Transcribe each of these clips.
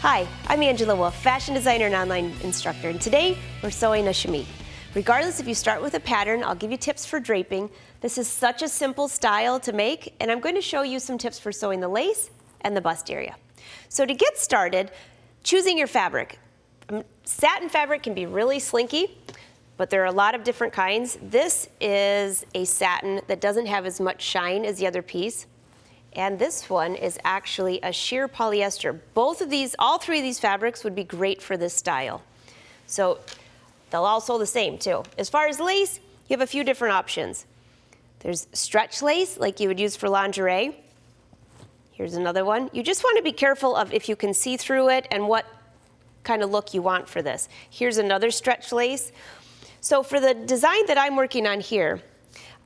Hi, I'm Angela Wolf, fashion designer and online instructor, and today we're sewing a chemise. Regardless if you start with a pattern, I'll give you tips for draping. This is such a simple style to make, and I'm going to show you some tips for sewing the lace and the bust area. So to get started, choosing your fabric. Satin fabric can be really slinky, but there are a lot of different kinds. This is a satin that doesn't have as much shine as the other piece. And this one is actually a sheer polyester. Both of these, all three of these fabrics would be great for this style. So they'll all sew the same too. As far as lace, you have a few different options. There's stretch lace, like you would use for lingerie. Here's another one. You just want to be careful of if you can see through it and what kind of look you want for this. Here's another stretch lace. So for the design that I'm working on here,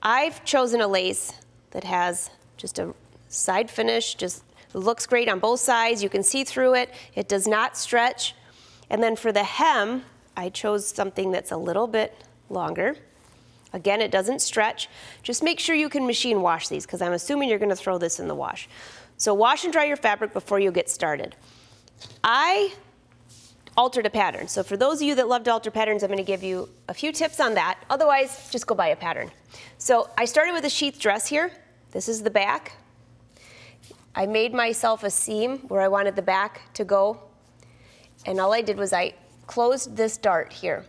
I've chosen a lace that has just a side finish, just looks great on both sides. You can see through it. It does not stretch. And then for the hem, I chose something that's a little bit longer. Again, it doesn't stretch. Just make sure you can machine wash these, because I'm assuming you're going to throw this in the wash. So wash and dry your fabric before you get started. I altered a pattern. So for those of you that love to alter patterns, I'm going to give you a few tips on that. Otherwise, just go buy a pattern. So I started with a sheath dress here. This is the back. I made myself a seam where I wanted the back to go, and all I did was I closed this dart here.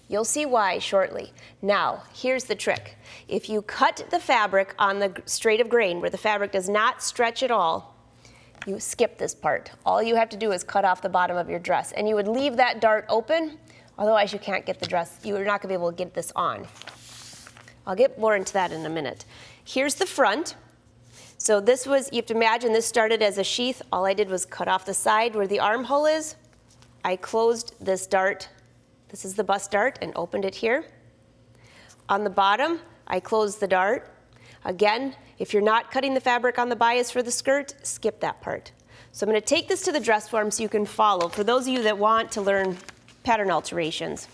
You'll see why shortly. Now, here's the trick. If you cut the fabric on the straight of grain where the fabric does not stretch at all, you skip this part. All you have to do is cut off the bottom of your dress, and you would leave that dart open, otherwise you can't get the dress, you're not gonna be able to get this on. I'll get more into that in a minute. Here's the front. So this was, you have to imagine this started as a sheath. All I did was cut off the side where the armhole is. I closed this dart. This is the bust dart, and opened it here. On the bottom, I closed the dart. Again, if you're not cutting the fabric on the bias for the skirt, skip that part. So I'm going to take this to the dress form so you can follow. For those of you that want to learn pattern alterations,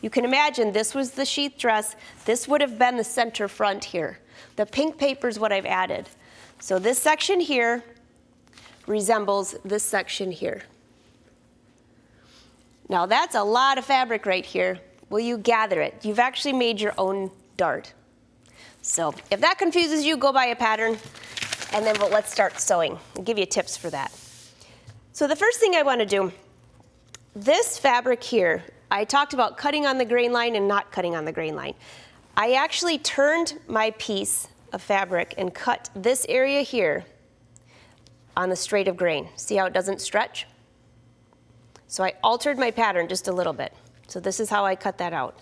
you can imagine this was the sheath dress. This would have been the center front here. The pink paper is what I've added. So this section here resembles this section here. Now that's a lot of fabric right here. Will you gather it? You've actually made your own dart. So if that confuses you, go buy a pattern, and then let's start sewing. I'll give you tips for that. So the first thing I want to do, this fabric here, I talked about cutting on the grain line and not cutting on the grain line. I actually turned my piece of fabric and cut this area here on the straight of grain. See how it doesn't stretch? So I altered my pattern just a little bit. So this is how I cut that out.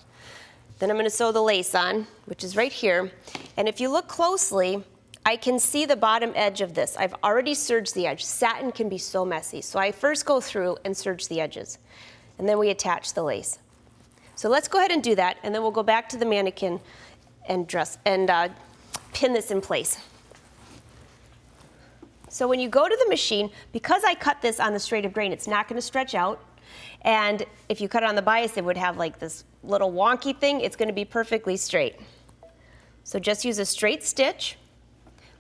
Then I'm going to sew the lace on, which is right here. And if you look closely, I can see the bottom edge of this. I've already serged the edge. Satin can be so messy. So I first go through and serge the edges. And then we attach the lace. So let's go ahead and do that, and then we'll go back to the mannequin and pin this in place. So when you go to the machine, because I cut this on the straight of grain, it's not going to stretch out. And if you cut it on the bias, it would have like this little wonky thing. It's going to be perfectly straight. So just use a straight stitch,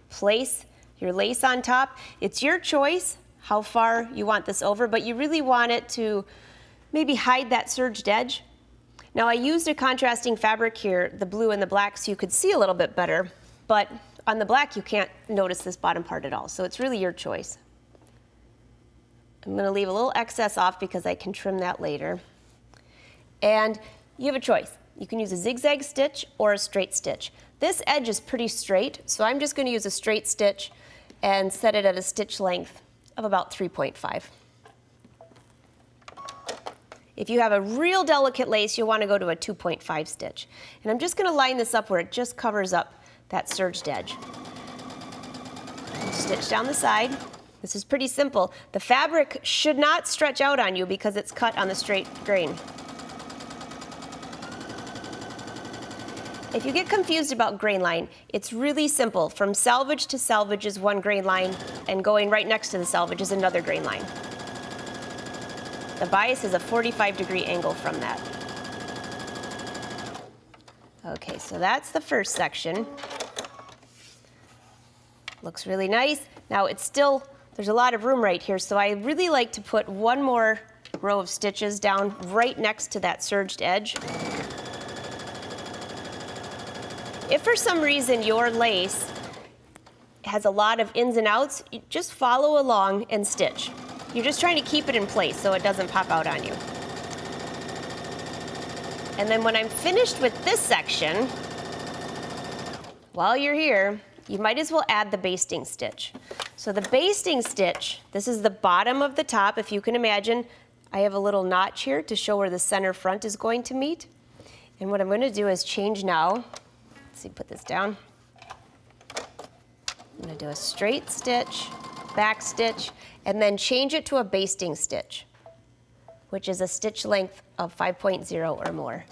place your lace on top. It's your choice how far you want this over, but you really want it to maybe hide that serged edge. Now I used a contrasting fabric here, the blue and the black, so you could see a little bit better. But on the black, you can't notice this bottom part at all, so it's really your choice. I'm going to leave a little excess off because I can trim that later. And you have a choice. You can use a zigzag stitch or a straight stitch. This edge is pretty straight, so I'm just going to use a straight stitch and set it at a stitch length of about 3.5. If you have a real delicate lace, you'll want to go to a 2.5 stitch. And I'm just going to line this up where it just covers up that serged edge. Stitch down the side. This is pretty simple. The fabric should not stretch out on you because it's cut on the straight grain. If you get confused about grain line, it's really simple. From selvage to selvage is one grain line, and going right next to the selvage is another grain line. The bias is a 45-degree angle from that. Okay, so that's the first section. Looks really nice. Now it's still there's a lot of room right here, so I really like to put one more row of stitches down right next to that serged edge. If for some reason your lace has a lot of ins and outs, you just follow along and stitch. You're just trying to keep it in place so it doesn't pop out on you. And then when I'm finished with this section, while you're here, you might as well add the basting stitch. So the basting stitch, this is the bottom of the top. If you can imagine, I have a little notch here to show where the center front is going to meet. And what I'm going to do is change now. Let's see, put this down. I'm going to do a straight stitch, back stitch, and then change it to a basting stitch, which is a stitch length of 5.0 or more,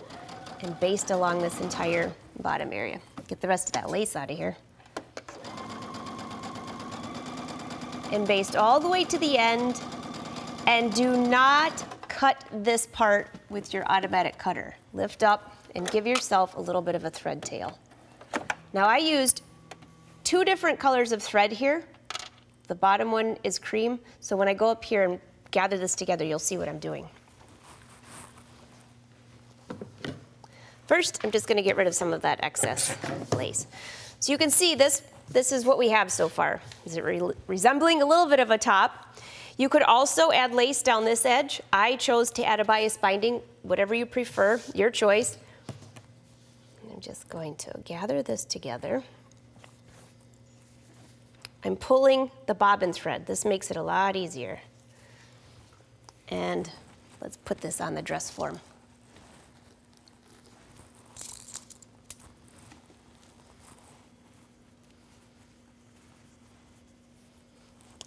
and baste along this entire bottom area. Get the rest of that lace out of here. And baste all the way to the end, and do not cut this part with your automatic cutter. Lift up and give yourself a little bit of a thread tail. Now I used 2 different colors of thread here. The bottom one is cream, so when I go up here and gather this together, you'll see what I'm doing. First, I'm just going to get rid of some of that excess lace. So you can see this is what we have so far. Is it resembling a little bit of a top? You could also add lace down this edge. I chose to add a bias binding, whatever you prefer, your choice. I'm just going to gather this together. I'm pulling the bobbin thread. This makes it a lot easier. And let's put this on the dress form.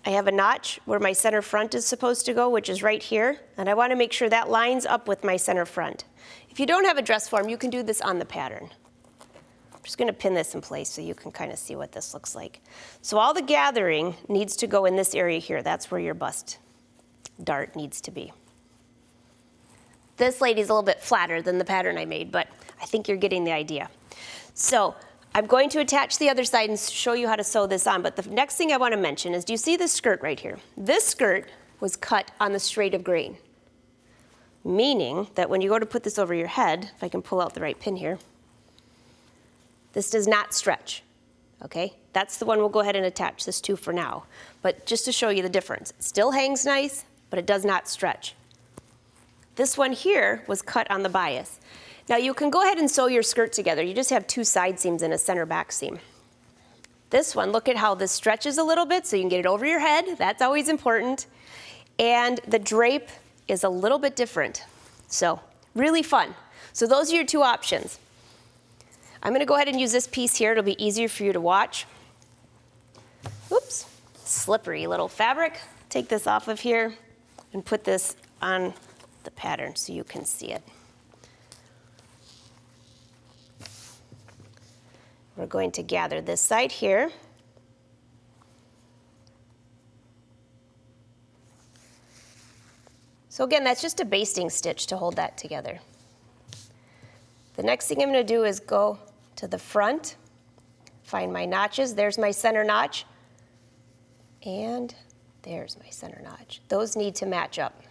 I have a notch where my center front is supposed to go, which is right here, and I want to make sure that lines up with my center front. If you don't have a dress form, you can do this on the pattern. I'm just going to pin this in place so you can kind of see what this looks like. So all the gathering needs to go in this area here. That's where your bust dart needs to be. This lady's a little bit flatter than the pattern I made, but I think you're getting the idea. So I'm going to attach the other side and show you how to sew this on, but the next thing I want to mention is, do you see this skirt right here? This skirt was cut on the straight of grain, meaning that when you go to put this over your head, if I can pull out the right pin here, this does not stretch, okay? That's the one we'll go ahead and attach this to for now, but just to show you the difference. It still hangs nice, but it does not stretch. This one here was cut on the bias. Now you can go ahead and sew your skirt together. You just have 2 side seams and a center back seam. This one, look at how this stretches a little bit so you can get it over your head. That's always important. And the drape is a little bit different. So really fun. So those are your 2 options. I'm going to go ahead and use this piece here. It'll be easier for you to watch. Oops, slippery little fabric. Take this off of here and put this on the pattern so you can see it. We're going to gather this side here. So again, that's just a basting stitch to hold that together. The next thing I'm going to do is go to the front, find my notches. There's my center notch, and there's my center notch. Those need to match up.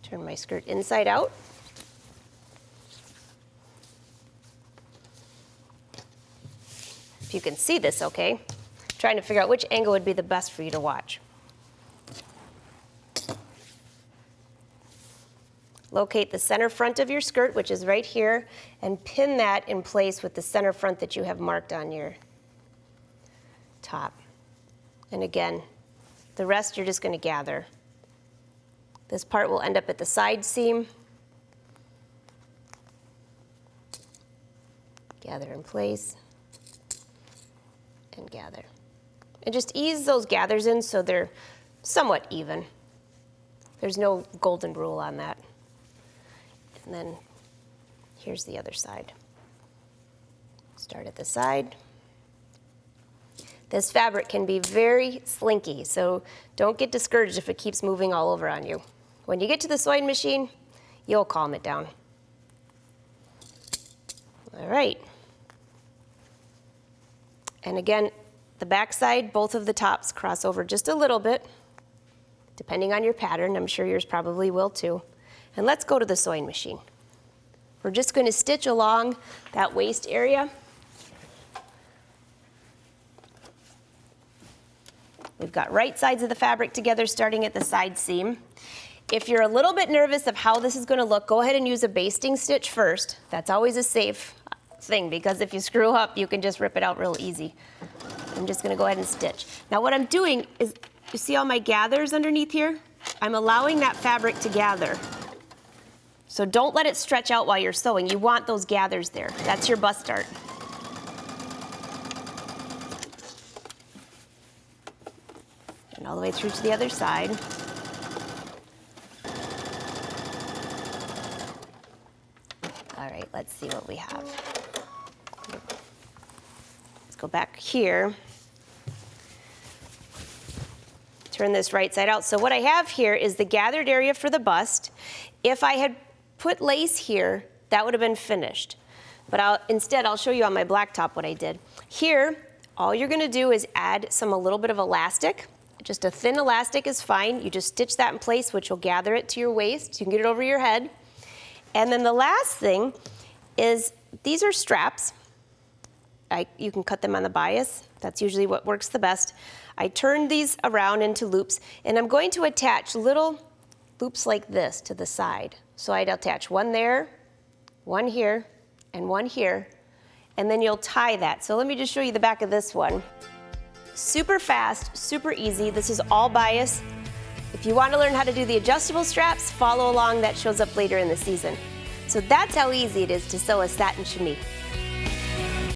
Turn my skirt inside out. If you can see this okay, I'm trying to figure out which angle would be the best for you to watch. Locate the center front of your skirt, which is right here, and pin that in place with the center front that you have marked on your top. And again, the rest you're just going to gather. This part will end up at the side seam. Gather in place and gather. And just ease those gathers in so they're somewhat even. There's no golden rule on that. And then here's the other side. Start at the side. This fabric can be very slinky, so don't get discouraged if it keeps moving all over on you. When you get to the sewing machine, you'll calm it down. All right. And again, the back side, both of the tops cross over just a little bit, depending on your pattern. I'm sure yours probably will too. And let's go to the sewing machine. We're just going to stitch along that waist area. We've got right sides of the fabric together, starting at the side seam. If you're a little bit nervous of how this is going to look, go ahead and use a basting stitch first. That's always a safe thing, because if you screw up, you can just rip it out real easy. I'm just going to go ahead and stitch. Now what I'm doing is, you see all my gathers underneath here? I'm allowing that fabric to gather. So don't let it stretch out while you're sewing. You want those gathers there. That's your bust dart. And all the way through to the other side. All right, let's see what we have. Let's go back here. Turn this right side out. So what I have here is the gathered area for the bust. If I had put lace here, that would have been finished. But instead, I'll show you on my blacktop what I did. Here, all you're gonna do is add a little bit of elastic. Just a thin elastic is fine. You just stitch that in place, which will gather it to your waist. You can get it over your head. And then the last thing is, these are straps. You can cut them on the bias. That's usually what works the best. I turn these around into loops, and I'm going to attach little loops like this to the side. So I'd attach one there, one here, and one here, and then you'll tie that. So let me just show you the back of this one. Super fast, super easy. This is all bias. If you want to learn how to do the adjustable straps, follow along. That shows up later in the season. So that's how easy it is to sew a satin chemise.